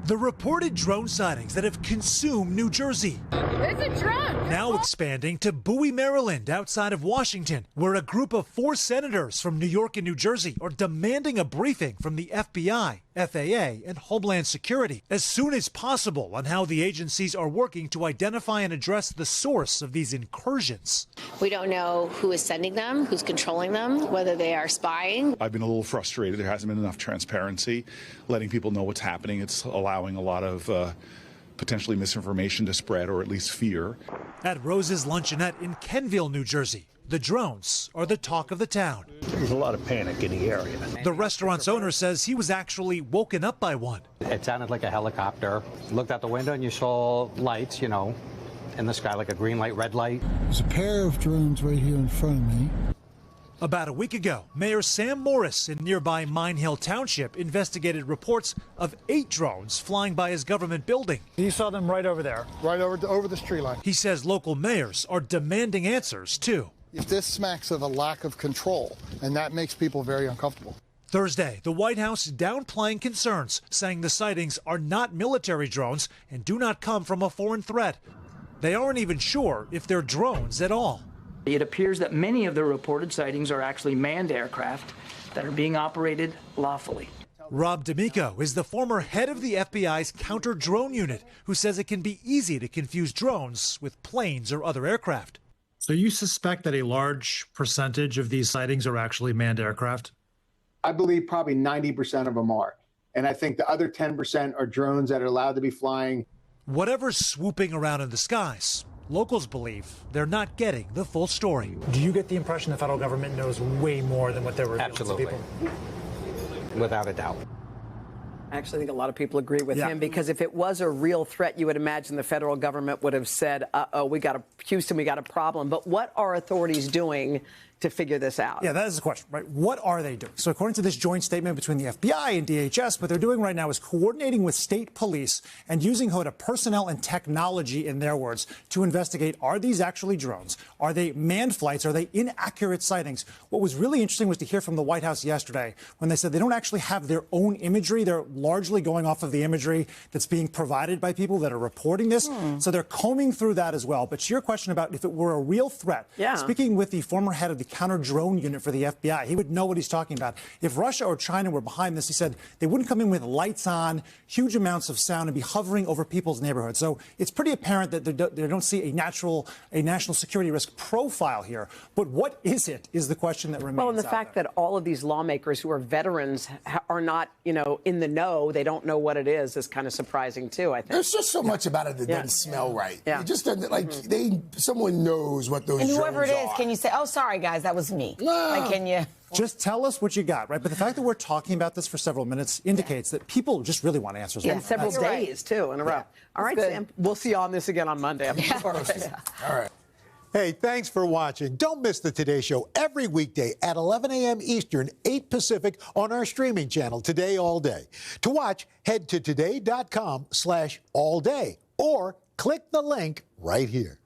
The reported drone sightings that have consumed New Jersey. There's a drone. Now expanding to Bowie, Maryland, outside of Washington, where a group of 4 senators from New York and New Jersey are demanding a briefing from the FBI, FAA, and Homeland Security as soon as possible on how the agencies are working to identify and address the source of these incursions. We don't know who is sending them, who's controlling them, whether they are spying. I've been a little frustrated. There hasn't been enough transparency, letting people know what's happening. It's allowing a lot of potentially misinformation to spread, or at least fear. At Rose's Luncheonette in Kenville, New Jersey, the drones are the talk of the town. There's a lot of panic in the area. The restaurant's owner says he was actually woken up by one. It sounded like a helicopter. Looked out the window and you saw lights, you know, in the sky, like a green light, red light. There's a pair of drones right here in front of me. About a week ago, Mayor Sam Morris in nearby Mine Hill Township investigated reports of 8 drones flying by his government building. You saw them right over there, right over the street line. He says local mayors are demanding answers, too. If this smacks of a lack of control, and that makes people very uncomfortable. Thursday, the White House downplaying concerns, saying the sightings are not military drones and do not come from a foreign threat. They aren't even sure if they're drones at all. It appears that many of the reported sightings are actually manned aircraft that are being operated lawfully. Rob D'Amico is the former head of the FBI's counter-drone unit, who says it can be easy to confuse drones with planes or other aircraft. So you suspect that a large percentage of these sightings are actually manned aircraft? I believe probably 90% of them are. And I think the other 10% are drones that are allowed to be flying. Whatever's swooping around in the skies, locals believe they're not getting the full story. Do you get the impression the federal government knows way more than what they're revealing to people? Without a doubt. I actually think a lot of people agree with him, because if it was a real threat, you would imagine the federal government would have said, Houston, we got a problem. But what are authorities doing to figure this out? Yeah, that is the question, right? What are they doing? So according to this joint statement between the FBI and DHS, what they're doing right now is coordinating with state police and using personnel and technology, in their words, to investigate, are these actually drones? Are they manned flights? Are they inaccurate sightings? What was really interesting was to hear from the White House yesterday when they said they don't actually have their own imagery. They're largely going off of the imagery that's being provided by people that are reporting this. So they're combing through that as well. But to your question about if it were a real threat, speaking with the former head of the counter-drone unit for the FBI, he would know what he's talking about. If Russia or China were behind this, he said they wouldn't come in with lights on, huge amounts of sound, and be hovering over people's neighborhoods. So it's pretty apparent that they don't see a national security risk profile here. But what is it is the question that remains. Well, and the fact that all of these lawmakers who are veterans are not, in the know, they don't know what it is kind of surprising, too, I think. There's just so much about it that doesn't smell right. It just doesn't, someone knows what those drones are. And whoever it is, can you say, oh, sorry, guys, that was me? Can you? Just tell us what you got, right? But the fact that we're talking about this for several minutes indicates that people just really want answers. In several days, too, in a row. All right, Sam, we'll see you on this again on Monday. I'm sure. All right. Hey, thanks for watching. Don't miss the Today Show every weekday at 11 a.m. Eastern, 8 Pacific on our streaming channel, Today All Day. To watch, head to today.com/allday or click the link right here.